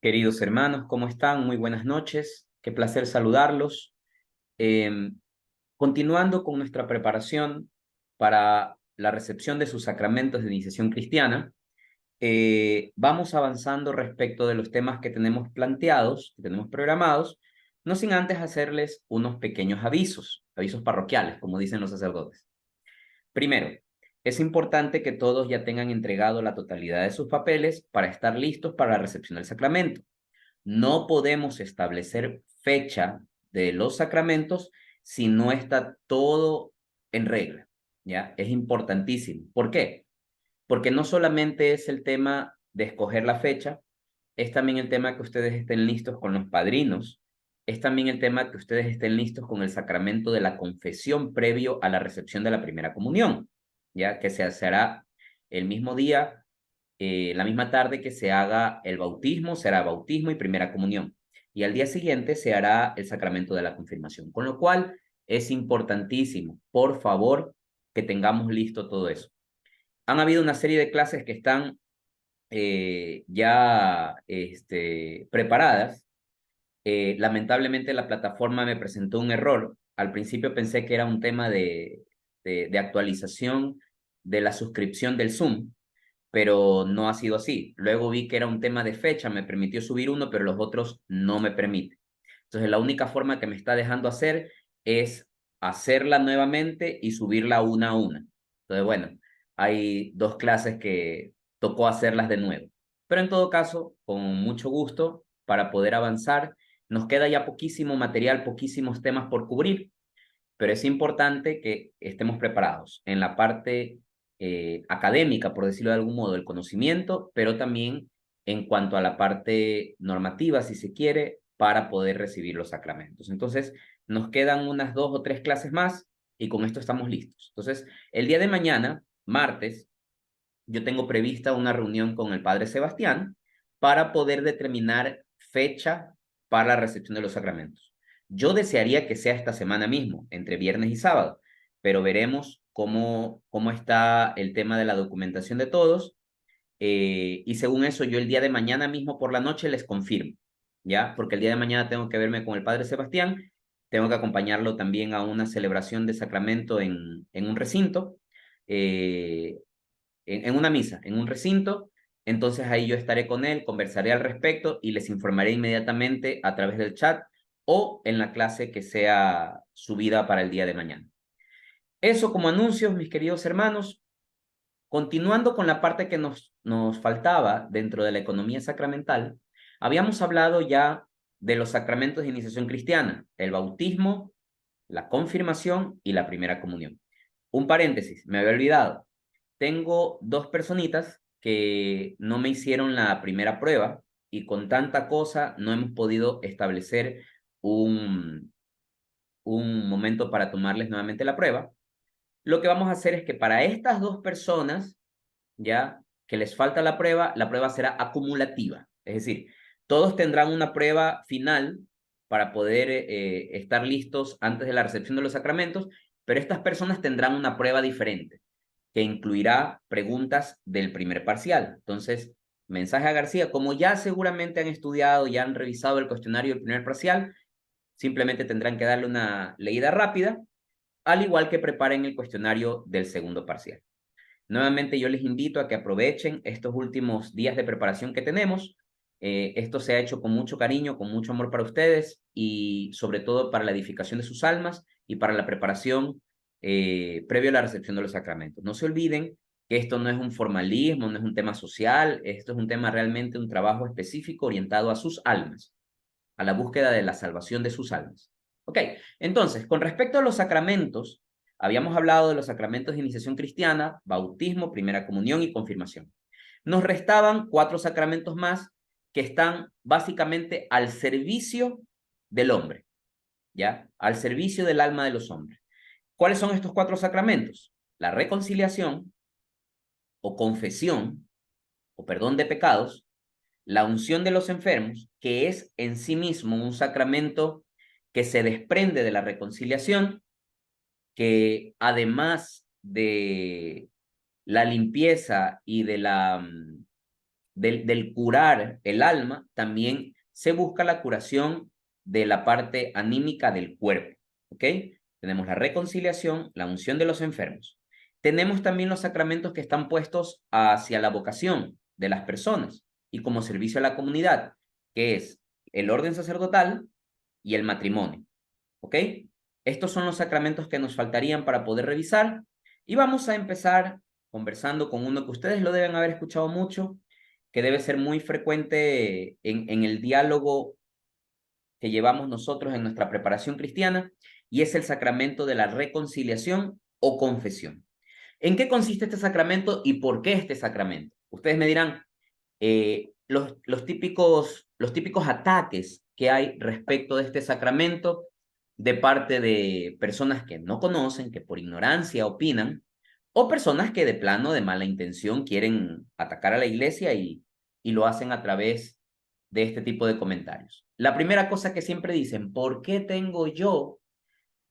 Queridos hermanos, ¿cómo están? Muy buenas noches. Qué placer saludarlos. Em, Continuando con nuestra preparación para la recepción de sus sacramentos de iniciación cristiana, vamos avanzando respecto de los temas que tenemos planteados, que tenemos programados, no sin antes hacerles unos pequeños avisos, avisos parroquiales, como dicen los sacerdotes. Primero, es importante que todos ya tengan entregado la totalidad de sus papeles para estar listos para la recepción del sacramento. No podemos establecer fecha de los sacramentos si no está todo en regla, ¿ya? Es importantísimo. ¿Por qué? Porque no solamente es el tema de escoger la fecha, es también el tema que ustedes estén listos con los padrinos, es también el tema que ustedes estén listos con el sacramento de la confesión previo a la recepción de la primera comunión, ¿ya? Que se hará el mismo día, la misma tarde que se haga el bautismo, será bautismo y primera comunión. Y al día siguiente se hará el sacramento de la confirmación. Con lo cual es importantísimo, por favor, que tengamos listo todo eso. Han habido una serie de clases que están ya preparadas. Lamentablemente la plataforma me presentó un error. Al principio pensé que era un tema de actualización de la suscripción del Zoom, pero no ha sido así. Luego vi que era un tema de fecha, me permitió subir uno, pero los otros no me permiten. Entonces la única forma que me está dejando hacer es hacerla nuevamente y subirla una a una. Entonces, bueno, hay dos clases que tocó hacerlas de nuevo. Pero en todo caso, con mucho gusto para poder avanzar. Nos queda ya poquísimo material, poquísimos temas por cubrir, pero es importante que estemos preparados en la parte académica, por decirlo de algún modo, el conocimiento, pero también en cuanto a la parte normativa, si se quiere, para poder recibir los sacramentos. Entonces, nos quedan unas 2 o 3 clases más y con esto estamos listos. Entonces, el día de mañana, martes, yo tengo prevista una reunión con el padre Sebastián para poder determinar fecha para la recepción de los sacramentos. Yo desearía que sea esta semana mismo, entre viernes y sábado, pero veremos cómo está el tema de la documentación de todos, y según eso yo el día de mañana mismo por la noche les confirmo, ¿ya? Porque el día de mañana tengo que verme con el padre Sebastián, tengo que acompañarlo también a una celebración de sacramento en un recinto, eh, en una misa, en un recinto. Entonces ahí yo estaré con él, conversaré al respecto y les informaré inmediatamente a través del chat o en la clase que sea subida para el día de mañana. Eso como anuncios, mis queridos hermanos. Continuando con la parte que nos faltaba dentro de la economía sacramental, habíamos hablado ya de los sacramentos de iniciación cristiana, el bautismo, la confirmación y la primera comunión. Un paréntesis, me había olvidado. Tengo 2 personitas que no me hicieron la primera prueba y con tanta cosa no hemos podido establecer un, un momento para tomarles nuevamente la prueba. Lo que vamos a hacer es que para estas 2 personas, ya que les falta la prueba será acumulativa. Es decir, todos tendrán una prueba final para poder estar listos antes de la recepción de los sacramentos, pero estas personas tendrán una prueba diferente que incluirá preguntas del primer parcial. Entonces, mensaje a García, como ya seguramente han estudiado, ya han revisado el cuestionario del primer parcial, simplemente tendrán que darle una leída rápida, al igual que preparen el cuestionario del segundo parcial. Nuevamente yo les invito a que aprovechen estos últimos días de preparación que tenemos. Esto se ha hecho con mucho cariño, con mucho amor para ustedes y sobre todo para la edificación de sus almas y para la preparación previo a la recepción de los sacramentos. No se olviden que esto no es un formalismo, no es un tema social, esto es un tema realmente, un trabajo específico orientado a sus almas, a la búsqueda de la salvación de sus almas. Ok, entonces, con respecto a los sacramentos, habíamos hablado de los sacramentos de iniciación cristiana, bautismo, primera comunión y confirmación. Nos restaban 4 sacramentos más que están básicamente al servicio del hombre, ¿ya? Al servicio del alma de los hombres. ¿Cuáles son estos 4 sacramentos? La reconciliación o confesión o perdón de pecados, la unción de los enfermos, que es en sí mismo un sacramento que se desprende de la reconciliación, que además de la limpieza y del curar el alma, también se busca la curación de la parte anímica del cuerpo, ¿ok? Tenemos la reconciliación, la unción de los enfermos. Tenemos también los sacramentos que están puestos hacia la vocación de las personas y como servicio a la comunidad, que es el orden sacerdotal y el matrimonio, ¿ok? Estos son los sacramentos que nos faltarían para poder revisar y vamos a empezar conversando con uno que ustedes lo deben haber escuchado mucho, que debe ser muy frecuente en el diálogo que llevamos nosotros en nuestra preparación cristiana, y es el sacramento de la reconciliación o confesión. ¿En qué consiste este sacramento y por qué este sacramento? Ustedes me dirán, los típicos ataques que hay respecto de este sacramento de parte de personas que no conocen, que por ignorancia opinan, o personas que de plano, de mala intención, quieren atacar a la iglesia y lo hacen a través de este tipo de comentarios. La primera cosa que siempre dicen, ¿por qué tengo yo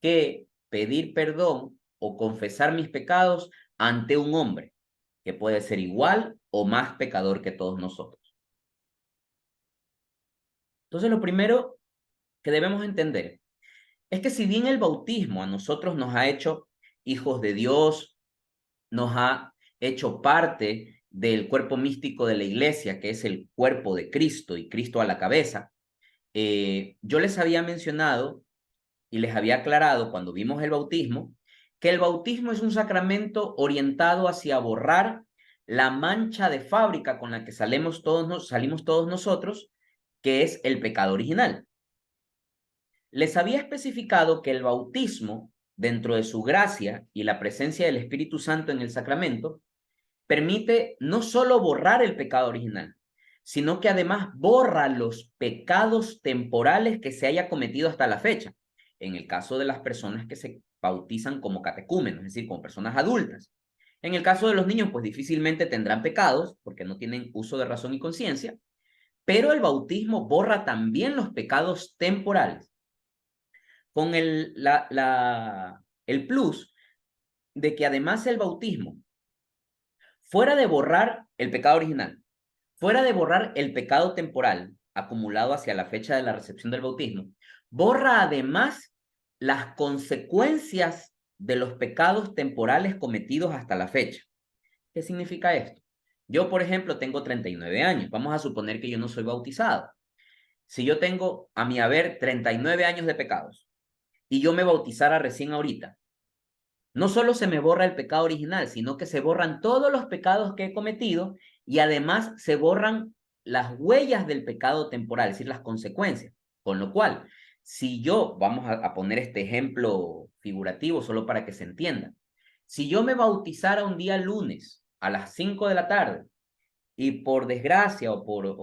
que pedir perdón o confesar mis pecados ante un hombre que puede ser igual o más pecador que todos nosotros? Entonces, lo primero que debemos entender es que si bien el bautismo a nosotros nos ha hecho hijos de Dios, nos ha hecho parte del cuerpo místico de la iglesia, que es el cuerpo de Cristo y Cristo a la cabeza, yo les había mencionado y les había aclarado cuando vimos el bautismo, que el bautismo es un sacramento orientado hacia borrar la mancha de fábrica con la que salimos todos nosotros, que es el pecado original. Les había especificado que el bautismo, dentro de su gracia y la presencia del Espíritu Santo en el sacramento, permite no solo borrar el pecado original, sino que además borra los pecados temporales que se haya cometido hasta la fecha. En el caso de las personas que se bautizan como catecúmenos, es decir, como personas adultas. En el caso de los niños, pues difícilmente tendrán pecados porque no tienen uso de razón y conciencia, pero el bautismo borra también los pecados temporales, con el plus de que además el bautismo, fuera de borrar el pecado original, fuera de borrar el pecado temporal acumulado hacia la fecha de la recepción del bautismo, borra además las consecuencias de los pecados temporales cometidos hasta la fecha. ¿Qué significa esto? Yo, por ejemplo, tengo 39 años. Vamos a suponer que yo no soy bautizado. Si yo tengo a mi haber 39 años de pecados y yo me bautizara recién ahorita, no solo se me borra el pecado original, sino que se borran todos los pecados que he cometido y además se borran las huellas del pecado temporal, es decir, las consecuencias. Con lo cual, si yo, vamos a poner este ejemplo figurativo solo para que se entienda, si yo me bautizara un día lunes a las 5 de la tarde y por desgracia por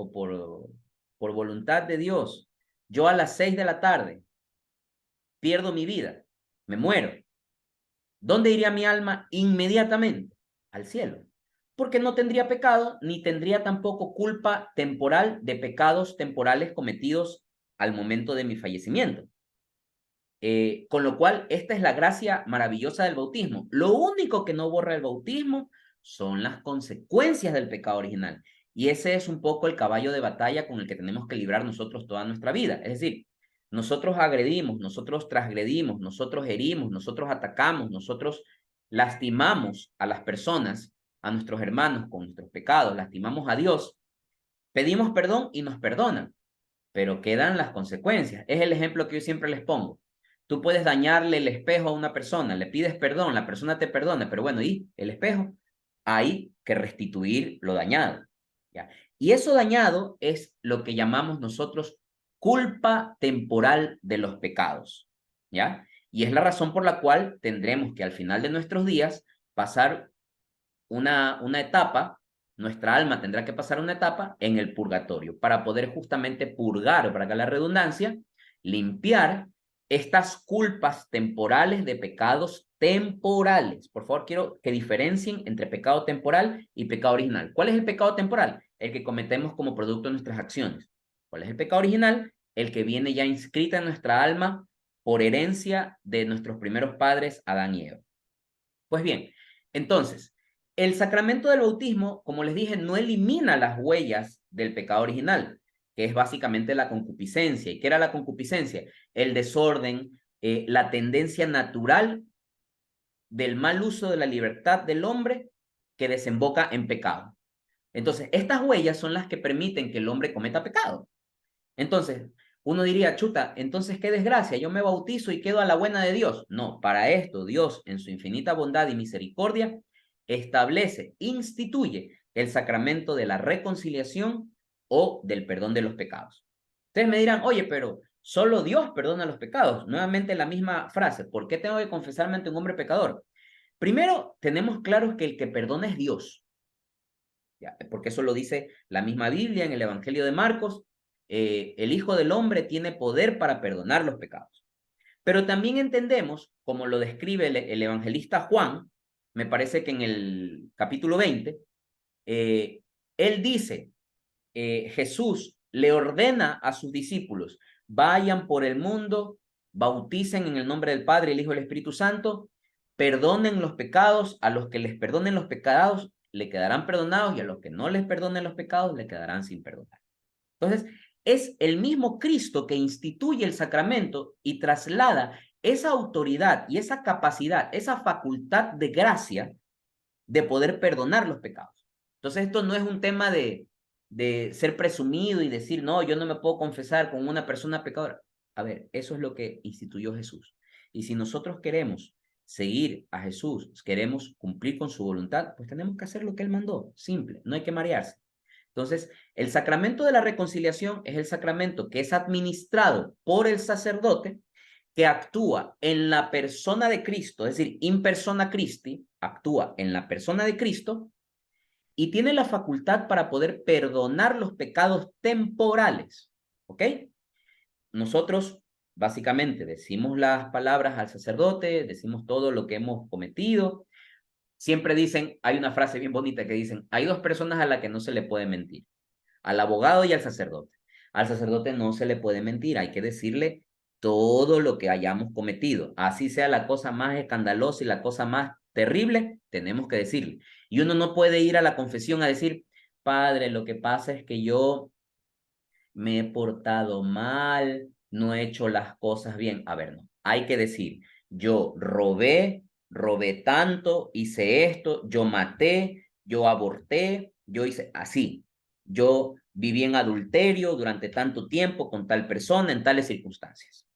voluntad de Dios, yo a las 6 de la tarde pierdo mi vida, me muero, ¿dónde iría mi alma inmediatamente? Al cielo. Porque no tendría pecado, ni tendría tampoco culpa temporal de pecados temporales cometidos al momento de mi fallecimiento. Con lo cual, esta es la gracia maravillosa del bautismo. Lo único que no borra el bautismo son las consecuencias del pecado original. Y ese es un poco el caballo de batalla con el que tenemos que librar nosotros toda nuestra vida. Es decir, nosotros agredimos, nosotros transgredimos, nosotros herimos, nosotros atacamos, nosotros lastimamos a las personas, a nuestros hermanos con nuestros pecados, lastimamos a Dios, pedimos perdón y nos perdonan, pero quedan las consecuencias. Es el ejemplo que yo siempre les pongo. Tú puedes dañarle el espejo a una persona, le pides perdón, la persona te perdona, pero bueno, ¿y el espejo? Hay que restituir lo dañado, ¿ya? Y eso dañado es lo que llamamos nosotros culpa temporal de los pecados, ¿ya? Y es la razón por la cual tendremos que al final de nuestros días pasar una etapa, nuestra alma tendrá que pasar una etapa en el purgatorio para poder justamente purgar, para que la redundancia, limpiar estas culpas temporales de pecados temporales. Por favor, quiero que diferencien entre pecado temporal y pecado original. ¿Cuál es el pecado temporal? El que cometemos como producto de nuestras acciones. ¿Cuál es el pecado original? El que viene ya inscrita en nuestra alma por herencia de nuestros primeros padres, Adán y Eva. Pues bien, entonces, El sacramento del bautismo, como les dije, no elimina las huellas del pecado original, que es básicamente la concupiscencia. ¿Y qué era la concupiscencia? El desorden, la tendencia natural del mal uso de la libertad del hombre que desemboca en pecado. Entonces, estas huellas son las que permiten que el hombre cometa pecado. Entonces, uno diría, chuta, entonces qué desgracia, yo me bautizo y quedo a la buena de Dios. No, para esto Dios, en su infinita bondad y misericordia, establece, instituye el sacramento de la reconciliación o del perdón de los pecados. Ustedes me dirán, oye, pero solo Dios perdona los pecados. Nuevamente la misma frase, ¿por qué tengo que confesarme ante un hombre pecador? Primero, tenemos claro que el que perdona es Dios. ¿Ya? Porque eso lo dice la misma Biblia en el Evangelio de Marcos. El Hijo del Hombre tiene poder para perdonar los pecados. Pero también entendemos, como lo describe el evangelista Juan, me parece que en el capítulo 20, él dice, Jesús le ordena a sus discípulos, vayan por el mundo, bauticen en el nombre del Padre, el Hijo y el Espíritu Santo, perdonen los pecados, a los que les perdonen los pecados le quedarán perdonados y a los que no les perdonen los pecados le quedarán sin perdonar. Entonces, es el mismo Cristo que instituye el sacramento y traslada esa autoridad y esa capacidad, esa facultad de gracia de poder perdonar los pecados. Entonces, esto no es un tema de ser presumido y decir, no, yo no me puedo confesar con una persona pecadora. A ver, eso es lo que instituyó Jesús. Y si nosotros queremos seguir a Jesús, queremos cumplir con su voluntad, pues tenemos que hacer lo que Él mandó. Simple, no hay que marearse. Entonces, el sacramento de la reconciliación es el sacramento que es administrado por el sacerdote que actúa en la persona de Cristo, es decir, in persona Christi, actúa en la persona de Cristo y tiene la facultad para poder perdonar los pecados temporales. ¿Ok? Nosotros básicamente decimos las palabras al sacerdote, decimos todo lo que hemos cometido. Siempre dicen, hay una frase bien bonita que dicen, hay dos personas a las que no se le puede mentir, al abogado y al sacerdote. Al sacerdote no se le puede mentir, hay que decirle todo lo que hayamos cometido. Así sea la cosa más escandalosa y la cosa más terrible, tenemos que decirle. Y uno no puede ir a la confesión a decir, padre, lo que pasa es que yo me he portado mal, no he hecho las cosas bien. A ver, no. Hay que decir, yo robé tanto, hice esto, yo maté, yo aborté, yo hice así. Yo viví en adulterio durante tanto tiempo con tal persona en tales circunstancias.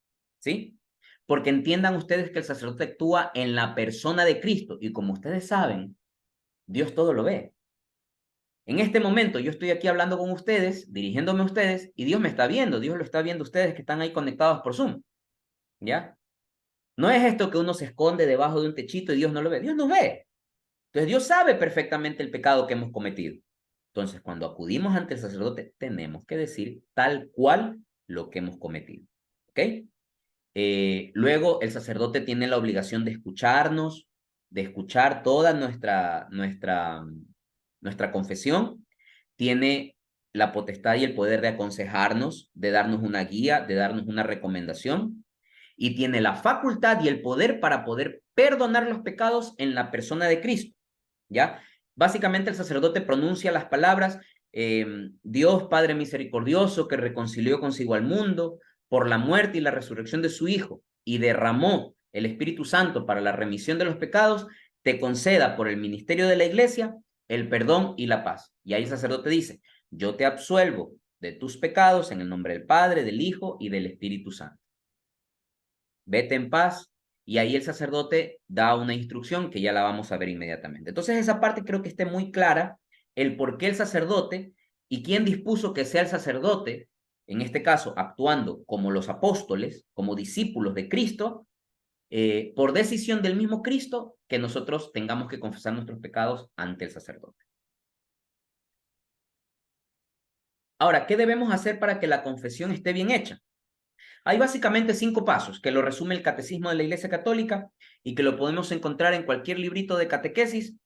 ¿Sí? Porque entiendan ustedes que el sacerdote actúa en la persona de Cristo y como ustedes saben, Dios todo lo ve. En este momento yo estoy aquí hablando con ustedes, dirigiéndome a ustedes, y Dios me está viendo, Dios lo está viendo a ustedes que están ahí conectados por Zoom, ¿ya? No es esto que uno se esconde debajo de un techito y Dios no lo ve, Dios nos ve. Entonces Dios sabe perfectamente el pecado que hemos cometido. Entonces cuando acudimos ante el sacerdote tenemos que decir tal cual lo que hemos cometido, ¿ok? Luego el sacerdote tiene la obligación de escucharnos, de escuchar toda nuestra confesión, tiene la potestad y el poder de aconsejarnos, de darnos una guía, de darnos una recomendación, y tiene la facultad y el poder para poder perdonar los pecados en la persona de Cristo, ¿ya? Básicamente el sacerdote pronuncia las palabras, Dios Padre misericordioso que reconcilió consigo al mundo por la muerte y la resurrección de su Hijo y derramó el Espíritu Santo para la remisión de los pecados, te conceda por el ministerio de la iglesia el perdón y la paz. Y ahí el sacerdote dice, yo te absuelvo de tus pecados en el nombre del Padre, del Hijo y del Espíritu Santo. Vete en paz. Y ahí el sacerdote da una instrucción que ya la vamos a ver inmediatamente. Entonces esa parte creo que esté muy clara, el por qué el sacerdote y quién dispuso que sea el sacerdote, en este caso actuando como los apóstoles, como discípulos de Cristo, por decisión del mismo Cristo, que nosotros tengamos que confesar nuestros pecados ante el sacerdote. Ahora, ¿qué debemos hacer para que la confesión esté bien hecha? Hay básicamente 5 pasos que lo resume el Catecismo de la Iglesia Católica y que lo podemos encontrar en cualquier librito de catequesis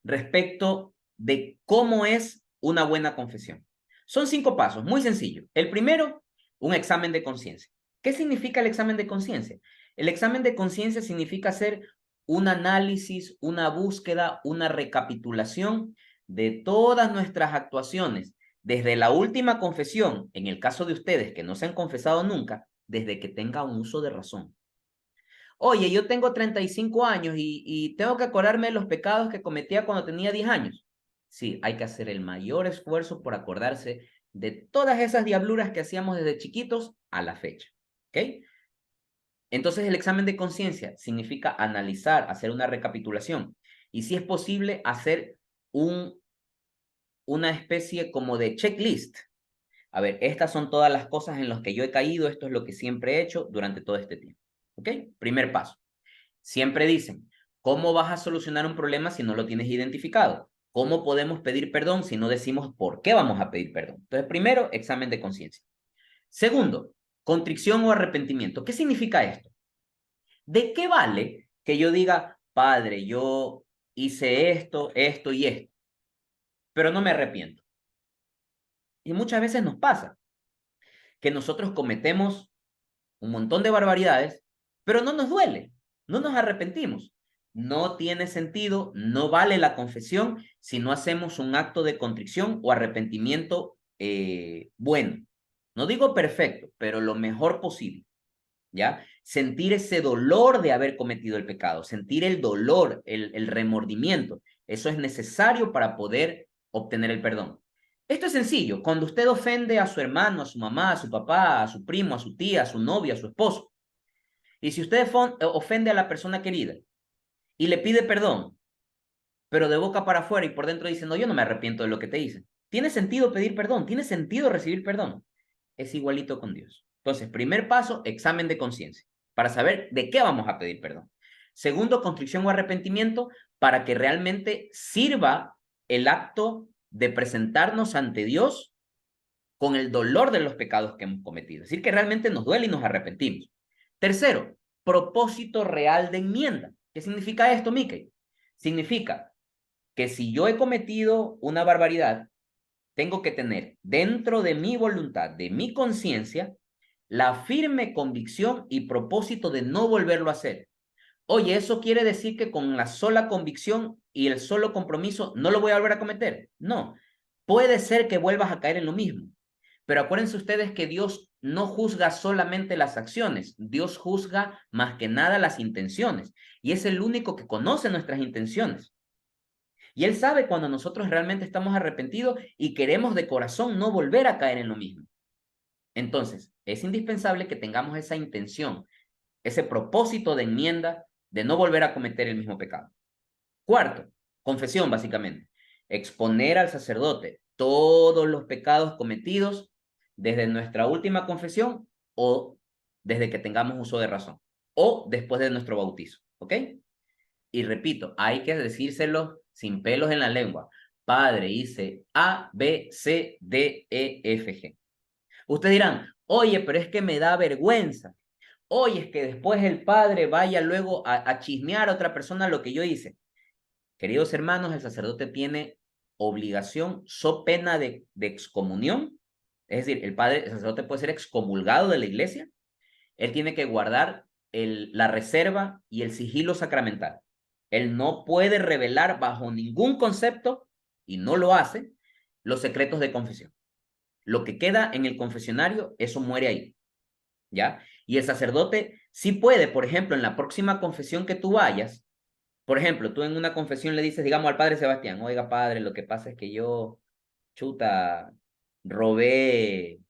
respecto de cómo es una buena confesión. Son 5 pasos, muy sencillo. El primero, un examen de conciencia. ¿Qué significa el examen de conciencia? El examen de conciencia significa hacer un análisis, una búsqueda, una recapitulación de todas nuestras actuaciones, desde la última confesión, en el caso de ustedes que no se han confesado nunca, desde que tenga un uso de razón. Oye, yo tengo 35 años y tengo que acordarme de los pecados que cometía cuando tenía 10 años. Sí, hay que hacer el mayor esfuerzo por acordarse de todas esas diabluras que hacíamos desde chiquitos a la fecha. ¿Ok? Entonces el examen de conciencia significa analizar, hacer una recapitulación y si es posible hacer una especie como de checklist. A ver, estas son todas las cosas en las que yo he caído, esto es lo que siempre he hecho durante todo este tiempo. ¿Ok? Primer paso. Siempre dicen, ¿cómo vas a solucionar un problema si no lo tienes identificado? ¿Cómo podemos pedir perdón si no decimos por qué vamos a pedir perdón? Entonces, primero, examen de conciencia. Segundo, contrición o arrepentimiento. ¿Qué significa esto? ¿De qué vale que yo diga, Padre, yo hice esto, esto y esto, pero no me arrepiento? Y muchas veces nos pasa que nosotros cometemos un montón de barbaridades, pero no nos duele, no nos arrepentimos. No tiene sentido, no vale la confesión si no hacemos un acto de contrición o arrepentimiento bueno. No digo perfecto, pero lo mejor posible. ¿Ya? Sentir ese dolor de haber cometido el pecado, sentir el dolor, el remordimiento, eso es necesario para poder obtener el perdón. Esto es sencillo, cuando usted ofende a su hermano, a su mamá, a su papá, a su primo, a su tía, a su novia, a su esposo, y si usted ofende a la persona querida y le pide perdón, pero de boca para afuera y por dentro dice, no, yo no me arrepiento de lo que te hice, ¿tiene sentido pedir perdón? ¿Tiene sentido recibir perdón? Es igualito con Dios. Entonces, primer paso, examen de conciencia, para saber de qué vamos a pedir perdón. Segundo, contrición o arrepentimiento, para que realmente sirva el acto de presentarnos ante Dios con el dolor de los pecados que hemos cometido. Es decir, que realmente nos duele y nos arrepentimos. Tercero, propósito real de enmienda. ¿Qué significa esto, Mickey? Significa que si yo he cometido una barbaridad, tengo que tener dentro de mi voluntad, de mi conciencia, la firme convicción y propósito de no volverlo a hacer. Oye, ¿eso quiere decir que con la sola convicción y el solo compromiso no lo voy a volver a cometer? No. Puede ser que vuelvas a caer en lo mismo. Pero acuérdense ustedes que Dios no juzga solamente las acciones, Dios juzga más que nada las intenciones. Y es el único que conoce nuestras intenciones. Y Él sabe cuando nosotros realmente estamos arrepentidos y queremos de corazón no volver a caer en lo mismo. Entonces, es indispensable que tengamos esa intención, ese propósito de enmienda de no volver a cometer el mismo pecado. Cuarto, confesión básicamente. Exponer al sacerdote todos los pecados cometidos desde nuestra última confesión o desde que tengamos uso de razón o después de nuestro bautizo. ¿Ok? Y repito, hay que decírselo sin pelos en la lengua. Padre, hice A, B, C, D, E, F, G. Ustedes dirán, oye, pero es que me da vergüenza. Oye, es que después el padre vaya luego a chismear a otra persona lo que yo hice. Queridos hermanos, el sacerdote tiene obligación, so pena de excomunión. Es decir, el sacerdote puede ser excomulgado de la iglesia. Él tiene que guardar la reserva y el sigilo sacramental. Él no puede revelar bajo ningún concepto, y no lo hace, los secretos de confesión. Lo que queda en el confesionario, eso muere ahí, ¿ya? Y el sacerdote sí puede, por ejemplo, en la próxima confesión que tú vayas, por ejemplo, tú en una confesión le dices, digamos, al padre Sebastián, oiga, padre, lo que pasa es que yo, chuta, le robé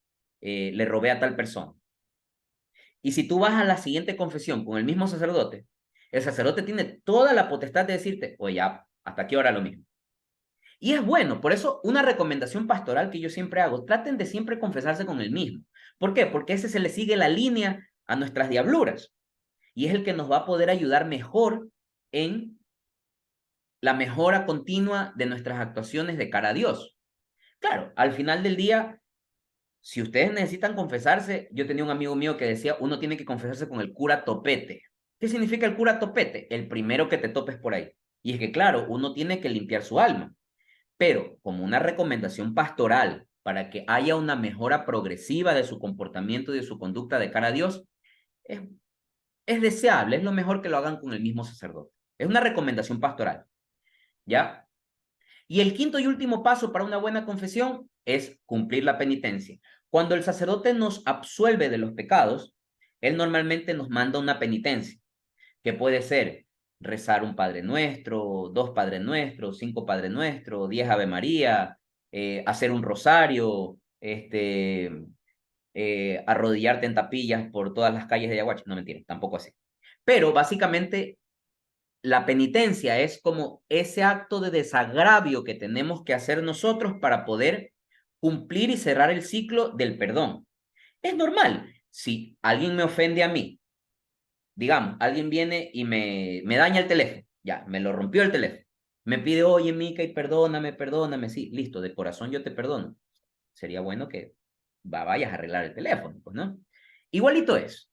a tal persona. Y si tú vas a la siguiente confesión con el sacerdote tiene toda la potestad de decirte, oye, ya, hasta aquí ahora lo mismo. Y es bueno, por eso una recomendación pastoral que yo siempre hago, traten de siempre confesarse con el mismo. ¿Por qué? Porque ese se le sigue la línea a nuestras diabluras y es el que nos va a poder ayudar mejor en la mejora continua de nuestras actuaciones de cara a Dios. Claro, al final del día, si ustedes necesitan confesarse, yo tenía un amigo mío que decía, uno tiene que confesarse con el cura topete. ¿Qué significa el cura topete? El primero que te topes por ahí. Y es que, claro, uno tiene que limpiar su alma, pero como una recomendación pastoral para que haya una mejora progresiva de su comportamiento y de su conducta de cara a Dios, es deseable, es lo mejor que lo hagan con el mismo sacerdote. Es una recomendación pastoral, ¿ya? Y el quinto y último paso para una buena confesión es cumplir la penitencia. Cuando el sacerdote nos absuelve de los pecados, él normalmente nos manda una penitencia, que puede ser rezar un Padre Nuestro, 2 Padres Nuestros, 5 Padre Nuestros, 10 Ave María, hacer un rosario, arrodillarte en tapillas por todas las calles de Yaguachi. No, mentira, tampoco así. Pero básicamente la penitencia es como ese acto de desagravio que tenemos que hacer nosotros para poder cumplir y cerrar el ciclo del perdón. Es normal. Si alguien me ofende a mí, digamos, alguien viene y me daña el teléfono, ya, me lo rompió el teléfono, me pide, oye, Mica, y perdóname, perdóname, sí, listo, de corazón yo te perdono. Sería bueno que vayas a arreglar el teléfono, pues, ¿no? Igualito es.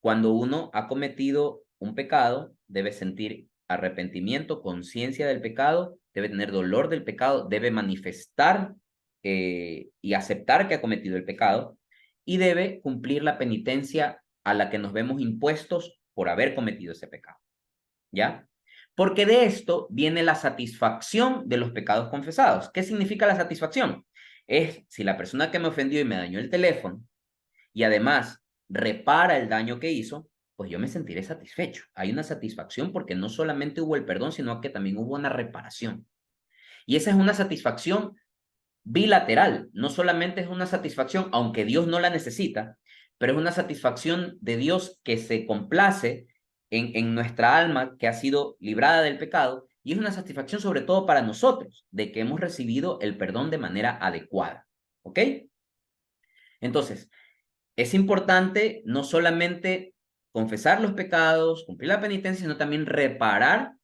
Cuando uno ha cometido un pecado, debe sentir arrepentimiento, conciencia del pecado, debe tener dolor del pecado, debe manifestar y aceptar que ha cometido el pecado y debe cumplir la penitencia a la que nos vemos impuestos por haber cometido ese pecado. ¿Ya? Porque de esto viene la satisfacción de los pecados confesados. ¿Qué significa la satisfacción? Es si la persona que me ofendió y me dañó el teléfono y además repara el daño que hizo, pues yo me sentiré satisfecho. Hay una satisfacción porque no solamente hubo el perdón, sino que también hubo una reparación. Y esa es una satisfacción bilateral. No solamente es una satisfacción, aunque Dios no la necesita, pero es una satisfacción de Dios que se complace en nuestra alma que ha sido librada del pecado y es una satisfacción sobre todo para nosotros de que hemos recibido el perdón de manera adecuada. ¿Ok? Entonces, es importante no solamente confesar los pecados, cumplir la penitencia, sino también reparar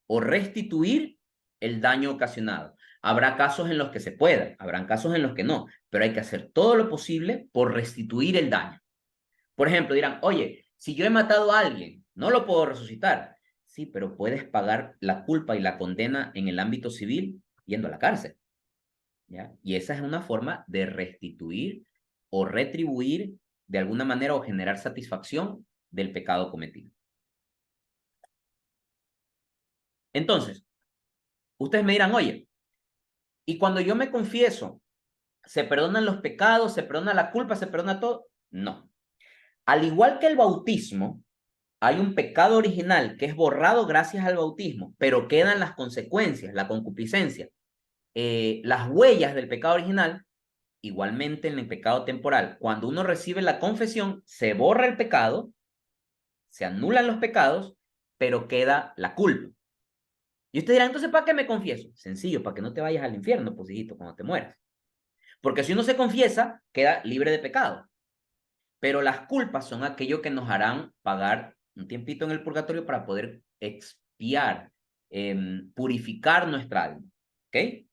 o restituir el daño ocasionado. Habrá casos en los que se pueda, habrán casos en los que no, pero hay que hacer todo lo posible por restituir el daño. Por ejemplo, dirán, oye, si yo he matado a alguien, no lo puedo resucitar. Sí, pero puedes pagar la culpa y la condena en el ámbito civil yendo a la cárcel. ¿Ya? Y esa es una forma de restituir o retribuir de alguna manera o generar satisfacción del pecado cometido. Entonces, ustedes me dirán, oye, y cuando yo me confieso, ¿se perdonan los pecados? ¿Se perdona la culpa? ¿Se perdona todo? No. Al igual que el bautismo, hay un pecado original que es borrado gracias al bautismo, pero quedan las consecuencias, la concupiscencia, las huellas del pecado original. Igualmente en el pecado temporal, cuando uno recibe la confesión, se borra el pecado, se anulan los pecados, pero queda la culpa. Y usted dirá, entonces, ¿para qué me confieso? Sencillo, para que no te vayas al infierno, pues hijito, cuando te mueras. Porque si uno se confiesa, queda libre de pecado. Pero las culpas son aquello que nos harán pagar un tiempito en el purgatorio para poder expiar, purificar nuestra alma. ¿Ok?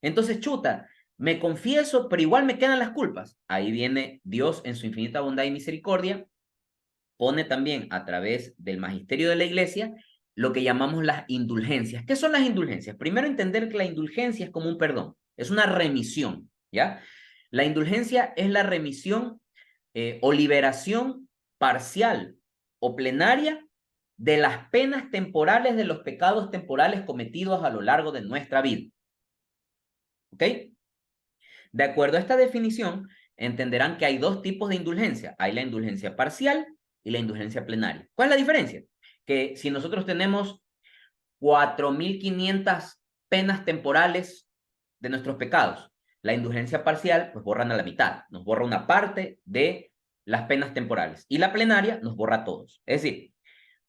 Entonces, chuta, me confieso, pero igual me quedan las culpas. Ahí viene Dios en su infinita bondad y misericordia, pone también a través del magisterio de la iglesia lo que llamamos las indulgencias. ¿Qué son las indulgencias? Primero entender que la indulgencia es como un perdón, es una remisión, ¿ya? La indulgencia es la remisión o liberación parcial o plenaria de las penas temporales de los pecados temporales cometidos a lo largo de nuestra vida. ¿Ok? De acuerdo a esta definición, entenderán que hay dos tipos de indulgencia. Hay la indulgencia parcial y la indulgencia plenaria. ¿Cuál es la diferencia? Que si nosotros tenemos 4.500 penas temporales de nuestros pecados, la indulgencia parcial pues borran a la mitad, nos borra una parte de las penas temporales y la plenaria nos borra a todos. Es decir,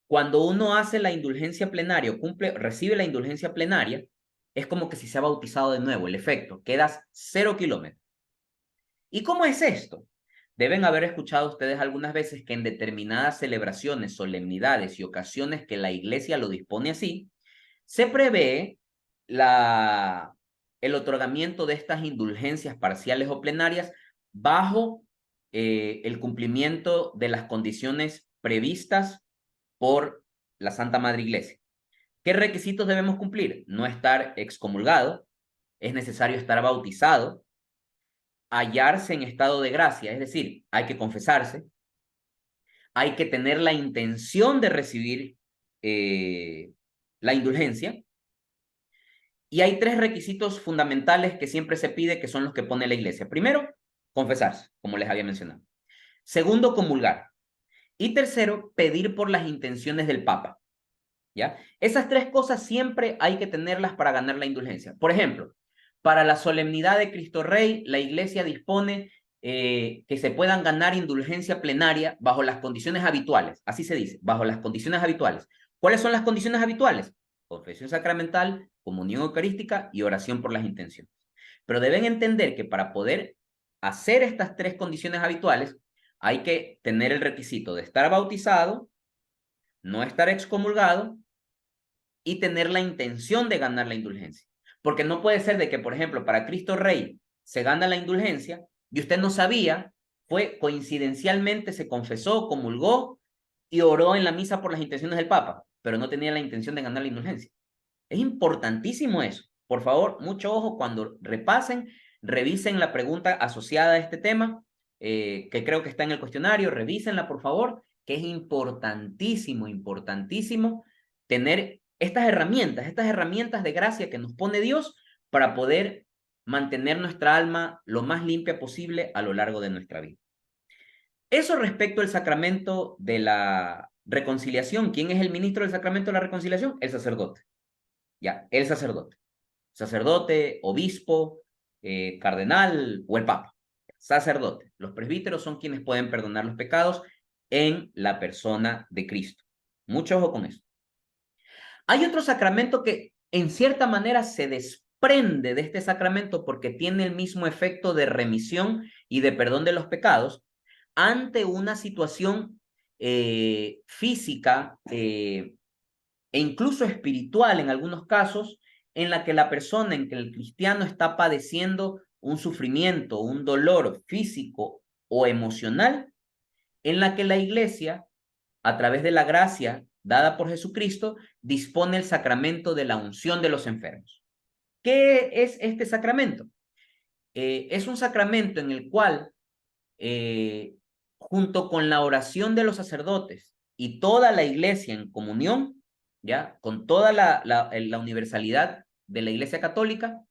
cuando uno hace la indulgencia plenaria o recibe la indulgencia plenaria, es como que si se ha bautizado de nuevo, el efecto, quedas 0 kilómetros. ¿Y cómo es esto? Deben haber escuchado ustedes algunas veces que en determinadas celebraciones, solemnidades y ocasiones que la iglesia lo dispone así, se prevé el otorgamiento de estas indulgencias parciales o plenarias bajo el cumplimiento de las condiciones previstas por la Santa Madre Iglesia. ¿Qué requisitos debemos cumplir? No estar excomulgado, es necesario estar bautizado, hallarse en estado de gracia, es decir, hay que confesarse, hay que tener la intención de recibir la indulgencia. Y hay 3 requisitos fundamentales que siempre se pide, que son los que pone la iglesia. Primero, confesarse, como les había mencionado. Segundo, comulgar. Y tercero, pedir por las intenciones del Papa. ¿Ya? Esas 3 cosas siempre hay que tenerlas para ganar la indulgencia. Por ejemplo, para la solemnidad de Cristo Rey, la iglesia dispone que se puedan ganar indulgencia plenaria bajo las condiciones habituales. Así se dice, bajo las condiciones habituales. ¿Cuáles son las condiciones habituales? Confesión sacramental, comunión eucarística y oración por las intenciones. Pero deben entender que para poder hacer estas 3 condiciones habituales, hay que tener el requisito de estar bautizado, no estar excomulgado y tener la intención de ganar la indulgencia. Porque no puede ser de que, por ejemplo, para Cristo Rey se gana la indulgencia y usted no sabía, fue coincidencialmente, se confesó, comulgó y oró en la misa por las intenciones del Papa, pero no tenía la intención de ganar la indulgencia. Es importantísimo eso. Por favor, mucho ojo cuando repasen, revisen la pregunta asociada a este tema, que creo que está en el cuestionario, revísenla por favor, que es importantísimo, importantísimo tener estas herramientas de gracia que nos pone Dios para poder mantener nuestra alma lo más limpia posible a lo largo de nuestra vida. Eso respecto al sacramento de la reconciliación. ¿Quién es el ministro del sacramento de la reconciliación? El sacerdote. Ya, el sacerdote. Sacerdote, obispo, cardenal o el papa. Sacerdote. Los presbíteros son quienes pueden perdonar los pecados en la persona de Cristo. Mucho ojo con eso. Hay otro sacramento que en cierta manera se desprende de este sacramento porque tiene el mismo efecto de remisión y de perdón de los pecados ante una situación física e incluso espiritual en algunos casos, en la que la persona, en que el cristiano está padeciendo un sufrimiento, un dolor físico o emocional, en la que la iglesia, a través de la gracia dada por Jesucristo, dispone el sacramento de la unción de los enfermos. ¿Qué es este sacramento? Es un sacramento en el cual, junto con la oración de los sacerdotes y toda la iglesia en comunión, ¿ya? Con toda la universalidad de la iglesia católica,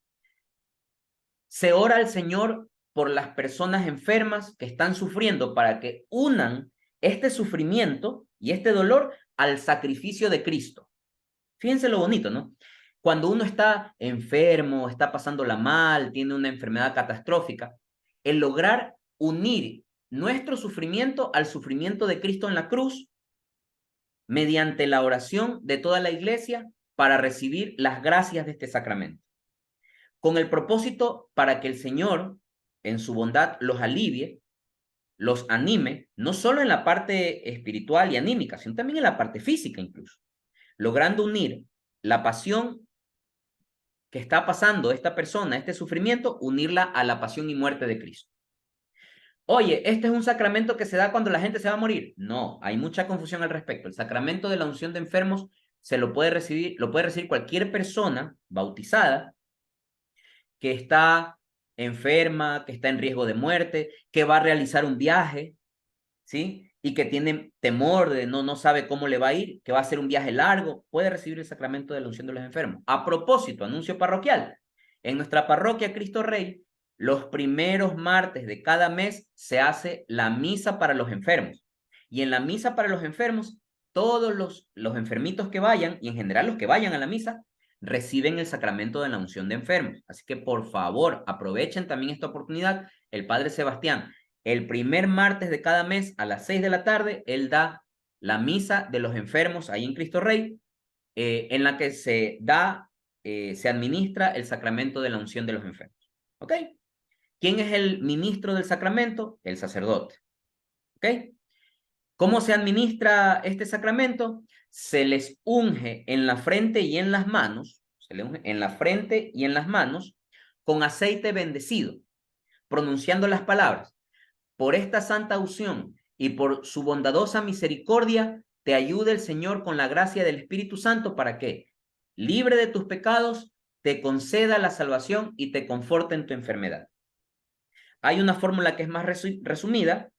se ora al Señor por las personas enfermas que están sufriendo para que unan este sufrimiento y este dolor al sacrificio de Cristo. Fíjense lo bonito, ¿no? Cuando uno está enfermo, está pasándola mal, tiene una enfermedad catastrófica, el lograr unir nuestro sufrimiento al sufrimiento de Cristo en la cruz, mediante la oración de toda la iglesia para recibir las gracias de este sacramento, con el propósito para que el Señor, en su bondad, los alivie, los anime, no solo en la parte espiritual y anímica, sino también en la parte física incluso, logrando unir la pasión que está pasando esta persona, este sufrimiento, unirla a la pasión y muerte de Cristo. Oye, ¿este es un sacramento que se da cuando la gente se va a morir? No, hay mucha confusión al respecto. El sacramento de la unción de enfermos lo puede recibir cualquier persona bautizada que está enferma, que está en riesgo de muerte, que va a realizar un viaje, ¿sí? Y que tiene temor de no sabe cómo le va a ir, que va a hacer un viaje largo, puede recibir el sacramento de la unción de los enfermos. A propósito, anuncio parroquial. En nuestra parroquia Cristo Rey, los primeros martes de cada mes se hace la misa para los enfermos. Y en la misa para los enfermos, todos los enfermitos que vayan, y en general los que vayan a la misa, reciben el sacramento de la unción de enfermos. Así que por favor, aprovechen también esta oportunidad. El Padre Sebastián, el primer martes de cada mes a las 6 de la tarde, él da la misa de los enfermos ahí en Cristo Rey, en la que se administra el sacramento de la unción de los enfermos. ¿Ok? ¿Quién es el ministro del sacramento? El sacerdote. ¿Ok? ¿Cómo se administra este sacramento? Se les unge en la frente y en las manos, se le unge en la frente y en las manos con aceite bendecido, pronunciando las palabras: por esta santa unción y por su bondadosa misericordia, te ayude el Señor con la gracia del Espíritu Santo para que, libre de tus pecados, te conceda la salvación y te conforte en tu enfermedad. Hay una fórmula que es más resumida,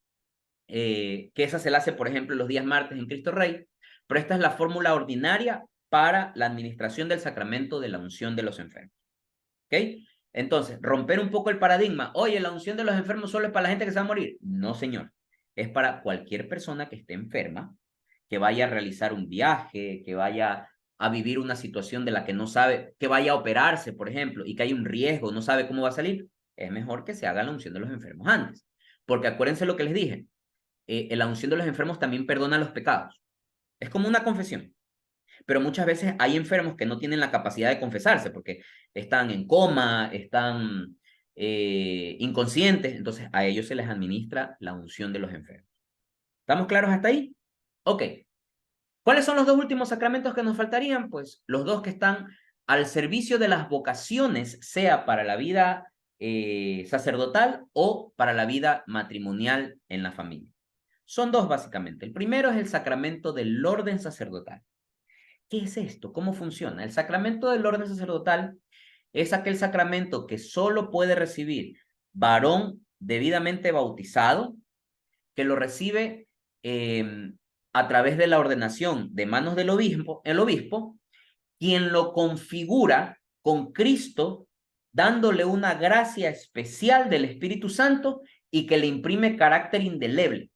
que esa se la hace, por ejemplo, los días martes en Cristo Rey, pero esta es la fórmula ordinaria para la administración del sacramento de la unción de los enfermos. ¿Ok? Entonces, romper un poco el paradigma. Oye, la unción de los enfermos solo es para la gente que se va a morir. No, señor. Es para cualquier persona que esté enferma, que vaya a realizar un viaje, que vaya a vivir una situación de la que no sabe, que vaya a operarse, por ejemplo, y que hay un riesgo, no sabe cómo va a salir. Es mejor que se haga la unción de los enfermos antes. Porque acuérdense lo que les dije. La unción de los enfermos también perdona los pecados. Es como una confesión. Pero muchas veces hay enfermos que no tienen la capacidad de confesarse porque están en coma, están inconscientes, entonces a ellos se les administra la unción de los enfermos. ¿Estamos claros hasta ahí? Ok. ¿Cuáles son los dos últimos sacramentos que nos faltarían? Pues los dos que están al servicio de las vocaciones, sea para la vida sacerdotal o para la vida matrimonial en la familia. Son dos básicamente. El primero es el sacramento del orden sacerdotal. ¿Qué es esto? ¿Cómo funciona? El sacramento del orden sacerdotal es aquel sacramento que solo puede recibir varón debidamente bautizado, que lo recibe a través de la ordenación de manos del obispo, el obispo, quien lo configura con Cristo, dándole una gracia especial del Espíritu Santo y que le imprime carácter indeleble.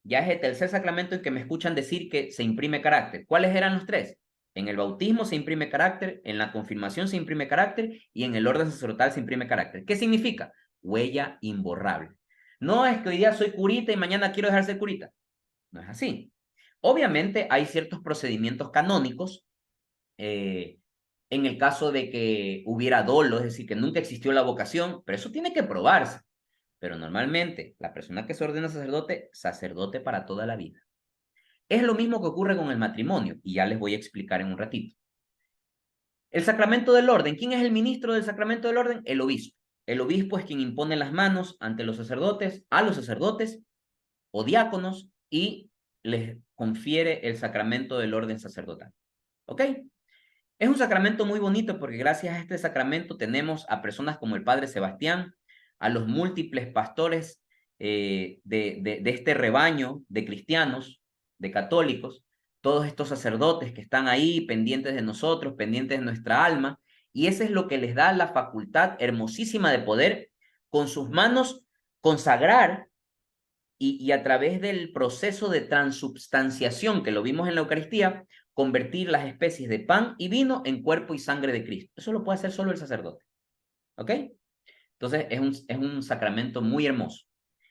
Ya es el tercer sacramento en que me escuchan decir que se imprime carácter. ¿Cuáles eran los tres? En el bautismo se imprime carácter, en la confirmación se imprime carácter y en el orden sacerdotal se imprime carácter. ¿Qué significa? Huella imborrable. No es que hoy día soy curita y mañana quiero dejar de ser curita. No es así. Obviamente hay ciertos procedimientos canónicos en el caso de que hubiera dolo, es decir, que nunca existió la vocación, pero eso tiene que probarse. Pero normalmente la persona que se ordena sacerdote, sacerdote para toda la vida. Es lo mismo que ocurre con el matrimonio, y ya les voy a explicar en un ratito. El sacramento del orden. ¿Quién es el ministro del sacramento del orden? El obispo. El obispo es quien impone las manos ante los sacerdotes, a los sacerdotes o diáconos y les confiere el sacramento del orden sacerdotal. ¿Ok? Es un sacramento muy bonito porque gracias a este sacramento tenemos a personas como el Padre Sebastián, a los múltiples pastores de este rebaño de cristianos, de católicos, todos estos sacerdotes que están ahí pendientes de nosotros, pendientes de nuestra alma, y eso es lo que les da la facultad hermosísima de poder con sus manos consagrar y a través del proceso de transubstanciación que lo vimos en la Eucaristía, convertir las especies de pan y vino en cuerpo y sangre de Cristo. Eso lo puede hacer solo el sacerdote. ¿Ok? Entonces es un sacramento muy hermoso.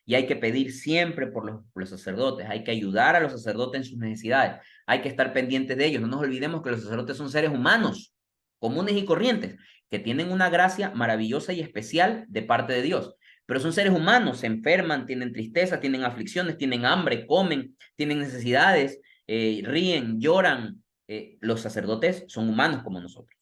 Y hay que pedir siempre por los sacerdotes, hay que ayudar a los sacerdotes en sus necesidades, hay que estar pendientes de ellos. No nos olvidemos que los sacerdotes son seres humanos, comunes y corrientes, que tienen una gracia maravillosa y especial de parte de Dios. Pero son seres humanos, se enferman, tienen tristeza, tienen aflicciones, tienen hambre, comen, tienen necesidades, ríen, lloran. Los sacerdotes son humanos como nosotros.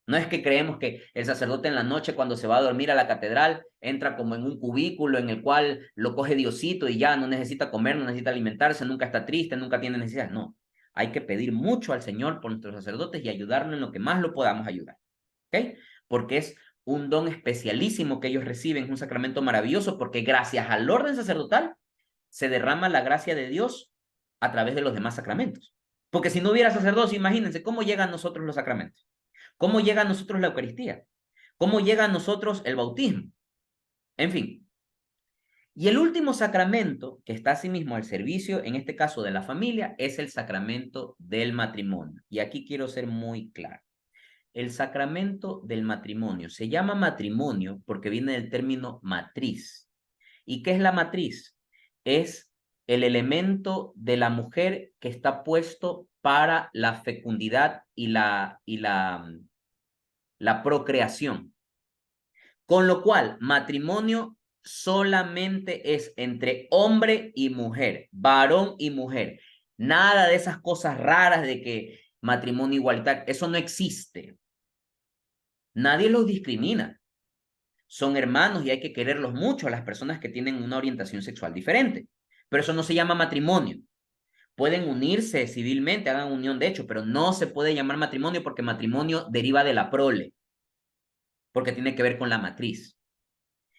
No es que creemos que el sacerdote en la noche cuando se va a dormir a la catedral entra como en un cubículo en el cual lo coge Diosito y ya no necesita comer, no necesita alimentarse, nunca está triste, nunca tiene necesidad. No, hay que pedir mucho al Señor por nuestros sacerdotes y ayudarlo en lo que más lo podamos ayudar. ¿Ok? Porque es un don especialísimo que ellos reciben, es un sacramento maravilloso porque gracias al orden sacerdotal se derrama la gracia de Dios a través de los demás sacramentos. Porque si no hubiera sacerdocio, imagínense cómo llegan a nosotros los sacramentos. ¿Cómo llega a nosotros la Eucaristía? ¿Cómo llega a nosotros el bautismo? En fin. Y el último sacramento que está asimismo al servicio, en este caso de la familia, es el sacramento del matrimonio. Y aquí quiero ser muy claro. El sacramento del matrimonio se llama matrimonio porque viene del término matriz. ¿Y qué es la matriz? Es el elemento de la mujer que está puesto para la fecundidad y la procreación. Con lo cual, matrimonio solamente es entre hombre y mujer, varón y mujer. Nada de esas cosas raras de que matrimonio igualitario, eso no existe. Nadie los discrimina. Son hermanos y hay que quererlos mucho a las personas que tienen una orientación sexual diferente. Pero eso no se llama matrimonio. Pueden unirse civilmente, hagan unión de hecho, pero no se puede llamar matrimonio porque matrimonio deriva de la prole, porque tiene que ver con la matriz.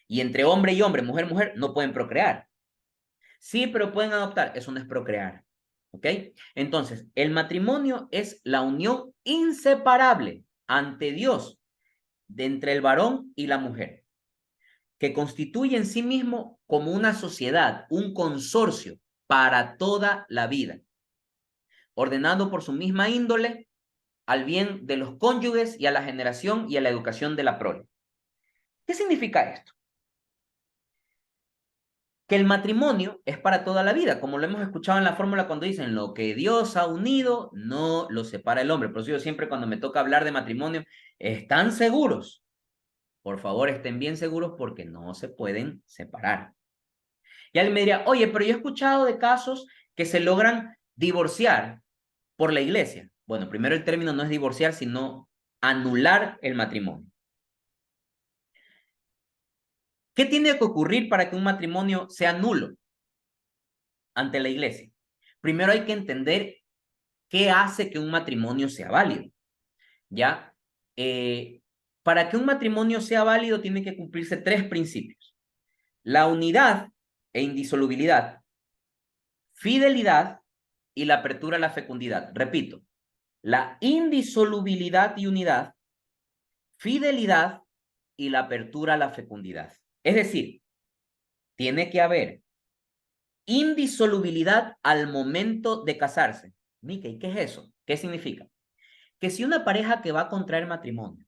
Y entre hombre y hombre, mujer, mujer, no pueden procrear. Sí, pero pueden adoptar. Eso no es procrear. ¿Ok? Entonces, el matrimonio es la unión inseparable ante Dios de entre el varón y la mujer, que constituye en sí mismo como una sociedad, un consorcio para toda la vida, ordenado por su misma índole al bien de los cónyuges y a la generación y a la educación de la prole. ¿Qué significa esto? Que el matrimonio es para toda la vida, como lo hemos escuchado en la fórmula cuando dicen lo que Dios ha unido no lo separa el hombre. Por eso yo siempre cuando me toca hablar de matrimonio, ¿están seguros? Por favor, estén bien seguros porque no se pueden separar. Y alguien me diría, oye, pero yo he escuchado de casos que se logran divorciar por la iglesia. Bueno, primero el término no es divorciar, sino anular el matrimonio. ¿Qué tiene que ocurrir para que un matrimonio sea nulo ante la iglesia? Primero hay que entender qué hace que un matrimonio sea válido, ¿ya? Para que un matrimonio sea válido tiene que cumplirse tres principios: la unidad e indisolubilidad, fidelidad y la apertura a la fecundidad. Repito, la indisolubilidad y unidad, fidelidad y la apertura a la fecundidad. Es decir, tiene que haber indisolubilidad al momento de casarse. Mica, ¿y qué es eso? ¿Qué significa? Que si una pareja que va a contraer matrimonio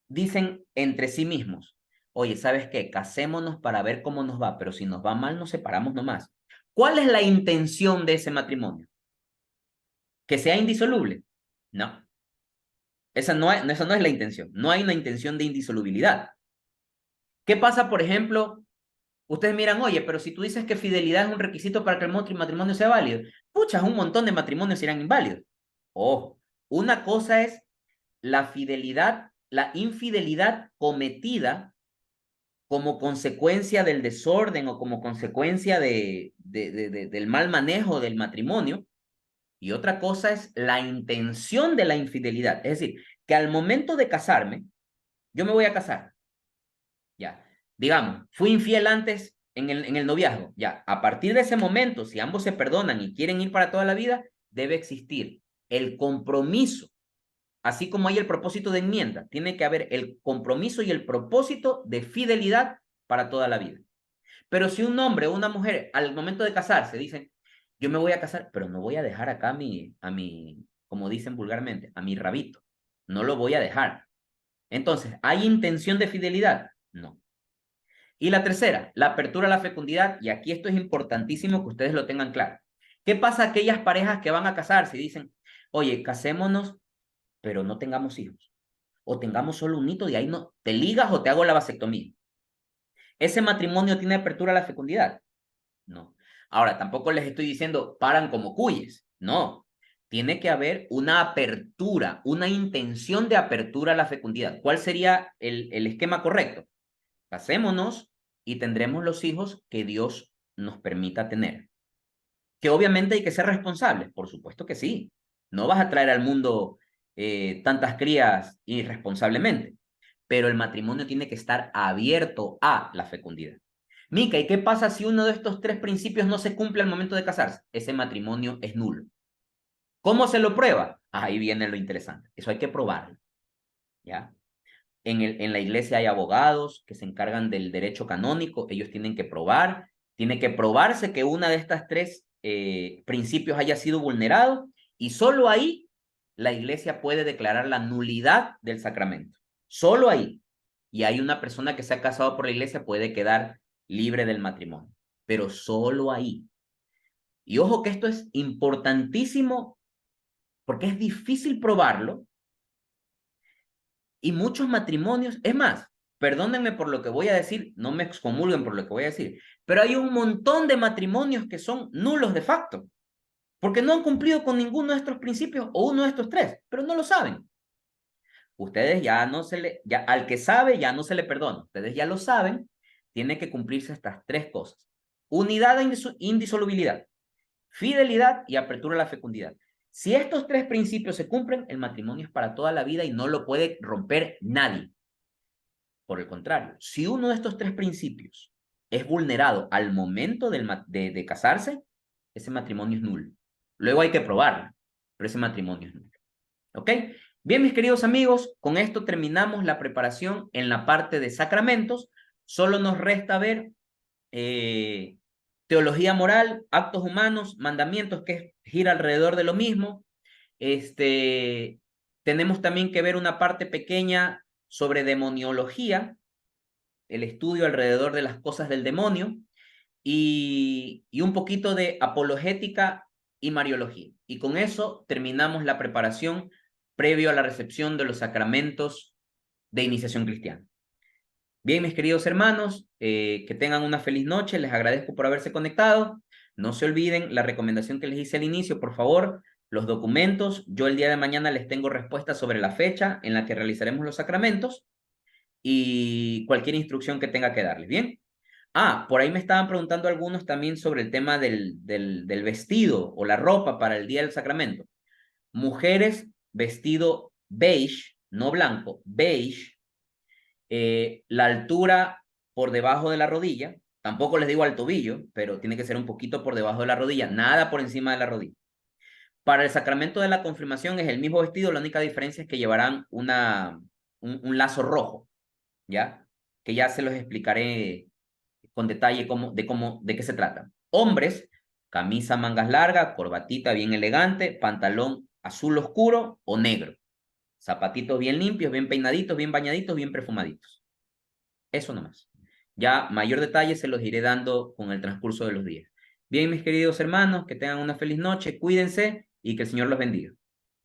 dicen entre sí mismos, oye, ¿sabes qué? Casémonos para ver cómo nos va, pero si nos va mal nos separamos nomás. ¿Cuál es la intención de ese matrimonio? ¿Que sea indisoluble? No, esa no es la intención. No hay una intención de indisolubilidad. ¿Qué pasa, por ejemplo? Ustedes miran, oye, pero si tú dices que fidelidad es un requisito para que el matrimonio sea válido, puchas, un montón de matrimonios serán inválidos. Ojo, una cosa es la fidelidad, la infidelidad cometida como consecuencia del desorden o como consecuencia del mal manejo del matrimonio, y otra cosa es la intención de la infidelidad. Es decir, que al momento de casarme, yo me voy a casar, ya. Digamos, fui infiel antes en el noviazgo, ya. A partir de ese momento, si ambos se perdonan y quieren ir para toda la vida, debe existir el compromiso. Así como hay el propósito de enmienda, tiene que haber el compromiso y el propósito de fidelidad para toda la vida. Pero si un hombre o una mujer al momento de casarse dicen, yo me voy a casar, pero no voy a dejar acá como dicen vulgarmente, a mi rabito. No lo voy a dejar. Entonces, ¿hay intención de fidelidad? No. Y la tercera, la apertura a la fecundidad, y aquí esto es importantísimo que ustedes lo tengan claro. ¿Qué pasa a aquellas parejas que van a casarse y dicen, oye, casémonos, pero no tengamos hijos? O tengamos solo un hito y ahí no, te ligas o te hago la vasectomía. ¿Ese matrimonio tiene apertura a la fecundidad? No. Ahora, tampoco les estoy diciendo paran como cuyes. No. Tiene que haber una apertura, una intención de apertura a la fecundidad. ¿Cuál sería el esquema correcto? Casémonos y tendremos los hijos que Dios nos permita tener. Que obviamente hay que ser responsables, por supuesto que sí. No vas a traer al mundo tantas crías irresponsablemente, pero el matrimonio tiene que estar abierto a la fecundidad. Mica, ¿y qué pasa si uno de estos tres principios no se cumple al momento de casarse? Ese matrimonio es nulo. ¿Cómo se lo prueba? Ahí viene lo interesante. Eso hay que probarlo, ¿ya? En la iglesia hay abogados que se encargan del derecho canónico, ellos tienen que probar, tiene que probarse que una de estas tres principios haya sido vulnerado y solo ahí la iglesia puede declarar la nulidad del sacramento. Solo ahí. Y hay una persona que se ha casado por la iglesia puede quedar libre del matrimonio, pero solo ahí. Y ojo que esto es importantísimo porque es difícil probarlo. Y muchos matrimonios, es más, perdónenme por lo que voy a decir, no me excomulguen por lo que voy a decir, pero hay un montón de matrimonios que son nulos de facto, porque no han cumplido con ninguno de estos principios o uno de estos tres, pero no lo saben. Ustedes ya no se le, ya al que sabe ya no se le perdona, ustedes ya lo saben, tiene que cumplirse estas tres cosas: unidad e indisolubilidad, fidelidad y apertura a la fecundidad. Si estos tres principios se cumplen, el matrimonio es para toda la vida y no lo puede romper nadie. Por el contrario, si uno de estos tres principios es vulnerado al momento de casarse, ese matrimonio es nulo. Luego hay que probarlo, pero ese matrimonio es nulo. ¿Ok? Bien, mis queridos amigos, con esto terminamos la preparación en la parte de sacramentos. Solo nos resta ver teología moral, actos humanos, mandamientos, que gira alrededor de lo mismo. Tenemos también que ver una parte pequeña sobre demoniología, el estudio alrededor de las cosas del demonio, y un poquito de apologética y mariología. Y con eso terminamos la preparación previo a la recepción de los sacramentos de iniciación cristiana. Bien, mis queridos hermanos, que tengan una feliz noche. Les agradezco por haberse conectado. No se olviden la recomendación que les hice al inicio, por favor, los documentos. Yo el día de mañana les tengo respuestas sobre la fecha en la que realizaremos los sacramentos y cualquier instrucción que tenga que darles. Bien. Ah, por ahí me estaban preguntando algunos también sobre el tema del vestido o la ropa para el día del sacramento. Mujeres, vestido beige, no blanco, beige, la altura por debajo de la rodilla, tampoco les digo al tobillo, pero tiene que ser un poquito por debajo de la rodilla, nada por encima de la rodilla. Para el sacramento de la confirmación es el mismo vestido, la única diferencia es que llevarán un lazo rojo, ¿ya? Que ya se los explicaré con detalle de qué se trata. Hombres, camisa mangas largas, corbatita bien elegante, pantalón azul oscuro o negro. Zapatitos bien limpios, bien peinaditos, bien bañaditos, bien perfumaditos. Eso nomás. Ya mayor detalle se los iré dando con el transcurso de los días. Bien, mis queridos hermanos, que tengan una feliz noche, cuídense y que el Señor los bendiga.